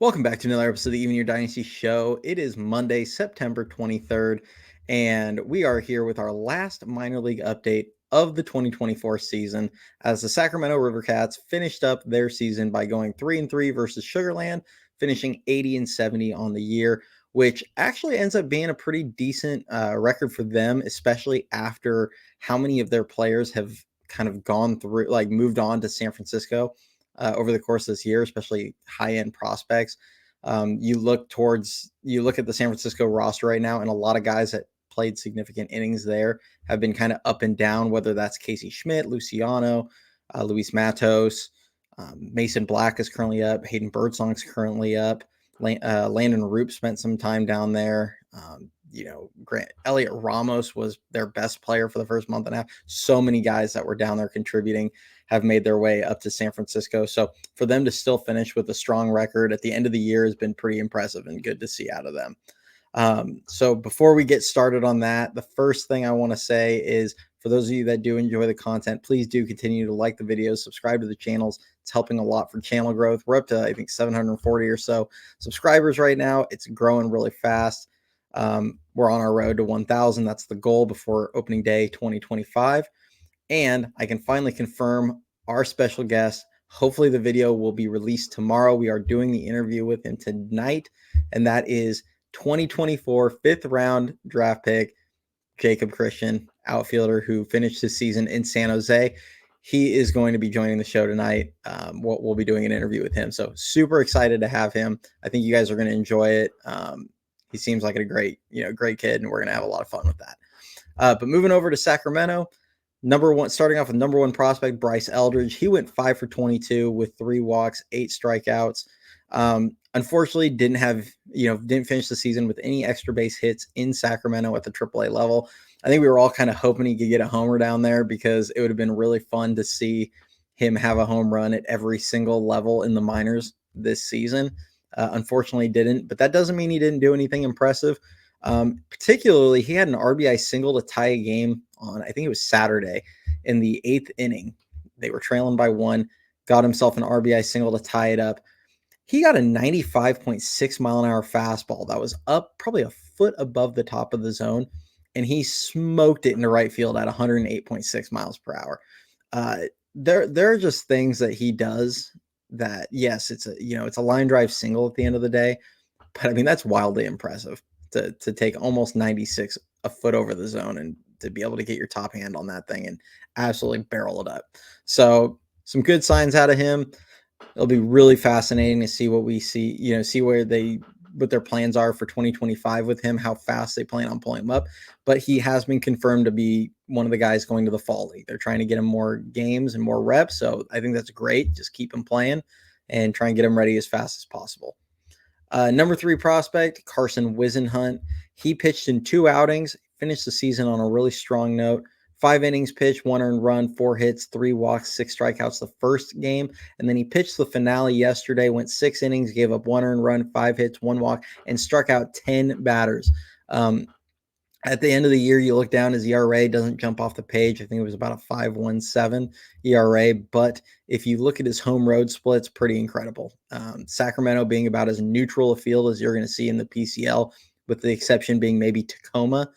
Welcome back to another episode of the Even Your Dynasty Show. It is Monday, September 23rd, and we are here with our last minor league update of the 2024 season as the Sacramento River Cats finished up their season by going 3-3 versus Sugarland, finishing 80-70 on the year, which actually ends up being a pretty decent record for them, especially after how many of their players have kind of gone through, like moved on to San Francisco over the course of this year, especially high-end prospects. You look at the San Francisco roster right now, and a lot of guys that played significant innings there have been kind of up and down, whether that's Casey Schmidt, Luciano, Luis Matos, Mason Black is currently up, Hayden Birdsong is currently up, Landon Roop spent some time down there. Grant Elliot Ramos was their best player for the first month and a half. So many guys that were down there contributing have made their way up to San Francisco. So for them to still finish with a strong record at the end of the year has been pretty impressive and good to see out of them. So before we get started on that, the first thing I want to say is for those of you that do enjoy the content, please do continue to like the videos, subscribe to the channels. It's helping a lot for channel growth. We're up to, I think, 740 or so subscribers right now. It's growing really fast. We're on our road to 1,000. That's the goal before opening day 2025. And I can finally confirm our special guest. Hopefully the video will be released tomorrow. We are doing the interview with him tonight, and that is 2024 fifth round draft pick Jacob Christian, outfielder who finished his season in San Jose. He is going to be joining the show tonight. We'll be doing an interview with him. So super excited to have him. I think you guys are going to enjoy it. He seems like a great kid, and we're going to have a lot of fun with that. But moving over to Sacramento, starting off with number one prospect, Bryce Eldridge. He went 5 for 22 with 3 walks, 8 strikeouts. Unfortunately, didn't finish the season with any extra base hits in Sacramento at the AAA level. I think we were all kind of hoping he could get a homer down there because it would have been really fun to see him have a home run at every single level in the minors this season. Unfortunately didn't, but that doesn't mean he didn't do anything impressive. Particularly, he had an RBI single to tie a game on, I think it was Saturday, in the 8th inning. They were trailing by 1, got himself an RBI single to tie it up. He got a 95.6 mile an hour fastball that was up probably a foot above the top of the zone, and he smoked it into right field at 108.6 miles per hour. There are just things that he does that, yes, it's a line drive single at the end of the day, but I mean, that's wildly impressive to take almost 96 a foot over the zone and to be able to get your top hand on that thing and absolutely barrel it up. So some good signs out of him. It'll be really fascinating to see what we see what their plans are for 2025 with him, how fast they plan on pulling him up. But he has been confirmed to be one of the guys going to the fall league. They're trying to get him more games and more reps. So I think that's great. Just keep him playing and try and get him ready as fast as possible. Number 3 prospect, Carson Weigel. He pitched in 2 outings, finished the season on a really strong note. 5 innings pitched, 1 earned run, 4 hits, 3 walks, 6 strikeouts the first game. And then he pitched the finale yesterday, went 6 innings, gave up 1 earned run, 5 hits, 1 walk, and struck out 10 batters. At the end of the year, you look down, his ERA doesn't jump off the page. I think it was about a 5.17 ERA. But if you look at his home road splits, pretty incredible. Sacramento being about as neutral a field as you're going to see in the PCL, with the exception being maybe Tacoma.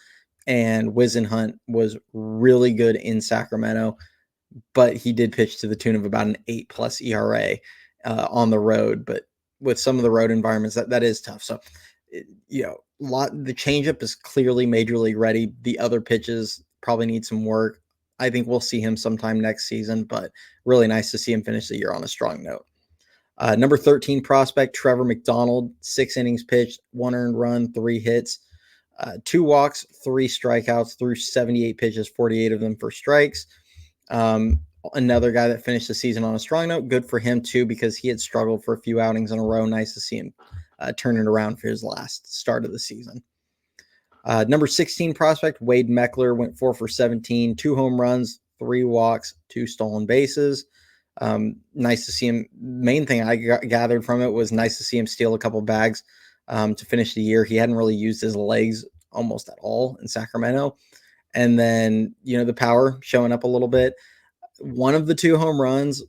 And Wisenhunt was really good in Sacramento, but he did pitch to the tune of about an 8+ ERA on the road. But with some of the road environments, that is tough. So, the changeup is clearly major league ready. The other pitches probably need some work. I think we'll see him sometime next season, but really nice to see him finish the year on a strong note. Number 13 prospect, Trevor McDonald, 6 innings pitched, 1 earned run, 3 hits. 2 walks, 3 strikeouts through 78 pitches, 48 of them for strikes. Another guy that finished the season on a strong note. Good for him, too, because he had struggled for a few outings in a row. Nice to see him turn it around for his last start of the season. Number 16 prospect, Wade Meckler, went 4 for 17, 2 home runs, 3 walks, 2 stolen bases. Nice to see him. Main thing I gathered from it was nice to see him steal a couple bags to finish the year. He hadn't really used his legs almost at all in Sacramento. And then, the power showing up a little bit. One of the 2 home runs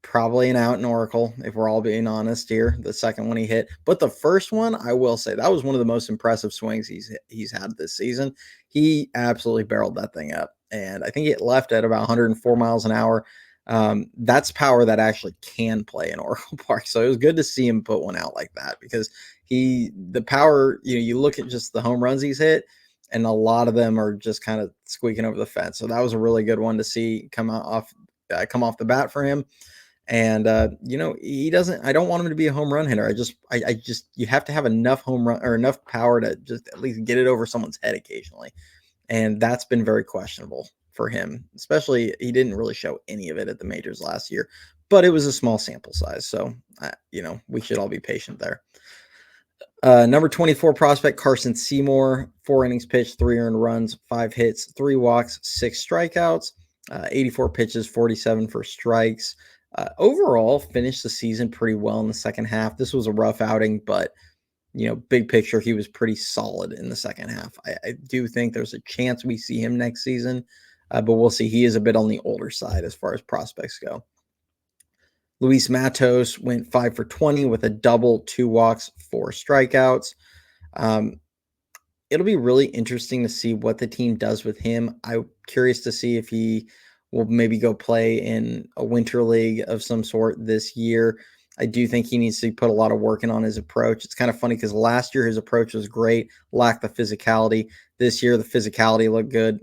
Probably an out in Oracle, if we're all being honest here. The second one he hit, but the first one, I will say, that was one of the most impressive swings he's had this season. He absolutely barreled that thing up, and I think it left at about 104 miles an hour. That's power that actually can play in Oracle Park. So it was good to see him put one out like that, because the power, you look at just the home runs he's hit, and a lot of them are just kind of squeaking over the fence. So that was a really good one to see come off the bat for him. And he doesn't. I don't want him to be a home run hitter. I just you have to have enough home run or enough power to just at least get it over someone's head occasionally, and that's been very questionable for him. Especially, he didn't really show any of it at the majors last year, but it was a small sample size, so we should all be patient there. Number 24 prospect Carson Seymour, 4 innings pitched, 3 earned runs, 5 hits, 3 walks, 6 strikeouts, 84 pitches, 47 for strikes. Overall, finished the season pretty well in the second half. This was a rough outing, but big picture, he was pretty solid in the second half. I do think there's a chance we see him next season, but we'll see. He is a bit on the older side as far as prospects go. Luis Matos went 5 for 20 with a double, 2 walks, 4 strikeouts. It'll be really interesting to see what the team does with him. I'm curious to see if he will maybe go play in a winter league of some sort this year. I do think he needs to put a lot of work in on his approach. It's kind of funny because last year his approach was great, lacked the physicality. This year the physicality looked good.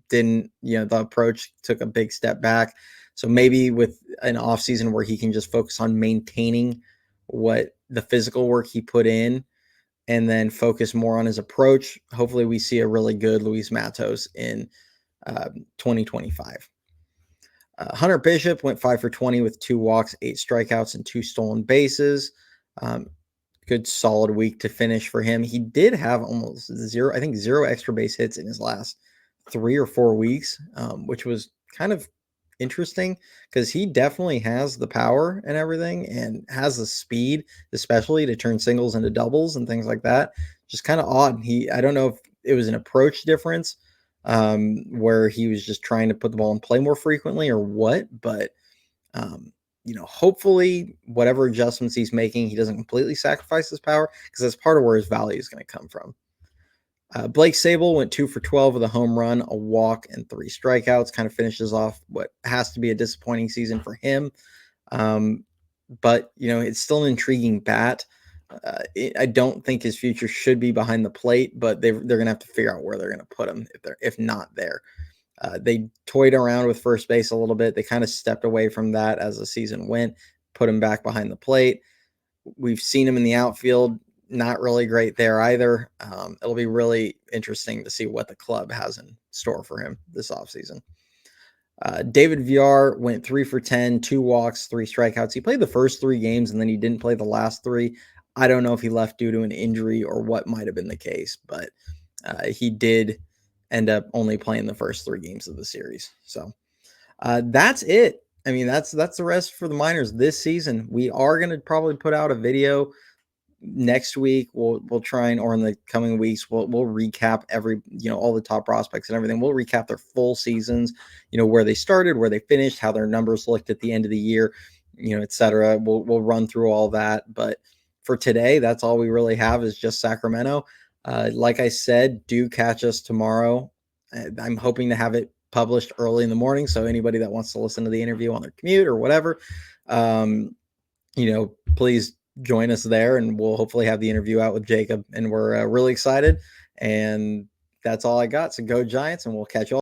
The approach took a big step back. So maybe with an offseason where he can just focus on maintaining what the physical work he put in and then focus more on his approach, hopefully we see a really good Luis Matos in 2025. Hunter Bishop went 5 for 20 with 2 walks, 8 strikeouts, and 2 stolen bases. Good solid week to finish for him. He did have almost zero extra base hits in his last 3 or 4 weeks, which was kind of interesting because he definitely has the power and everything and has the speed, especially to turn singles into doubles and things like that. Just kind of odd. I don't know if it was an approach difference where he was just trying to put the ball in play more frequently or what, but hopefully whatever adjustments he's making, he doesn't completely sacrifice his power, because that's part of where his value is going to come from. Blake Sabol went 2 for 12 with a home run, a walk, and 3 strikeouts. Kind of finishes off what has to be a disappointing season for him. But it's still an intriguing bat. I don't think his future should be behind the plate, but they're going to have to figure out where they're going to put him if not there. They toyed around with first base a little bit. They kind of stepped away from that as the season went, put him back behind the plate. We've seen him in the outfield. Not really great there either. It'll be really interesting to see what the club has in store for him this offseason. David Villar went 3 for 10, 2 walks, 3 strikeouts. He played the first 3 games and then he didn't play the last 3. I don't know if he left due to an injury or what might have been the case, but he did end up only playing the first 3 games of the series. So that's it. I mean, that's the rest for the minors this season. We are going to probably put out a video next week. We'll try or in the coming weeks, we'll recap all the top prospects and everything. We'll recap their full seasons, where they started, where they finished, how their numbers looked at the end of the year, etc. We'll run through all that. But for today, that's all we really have is just Sacramento. Like I said, do catch us tomorrow. I'm hoping to have it published early in the morning, so anybody that wants to listen to the interview on their commute or whatever, please join us there, and we'll hopefully have the interview out with Jacob. And we're really excited. And that's all I got. So go Giants, and we'll catch you all.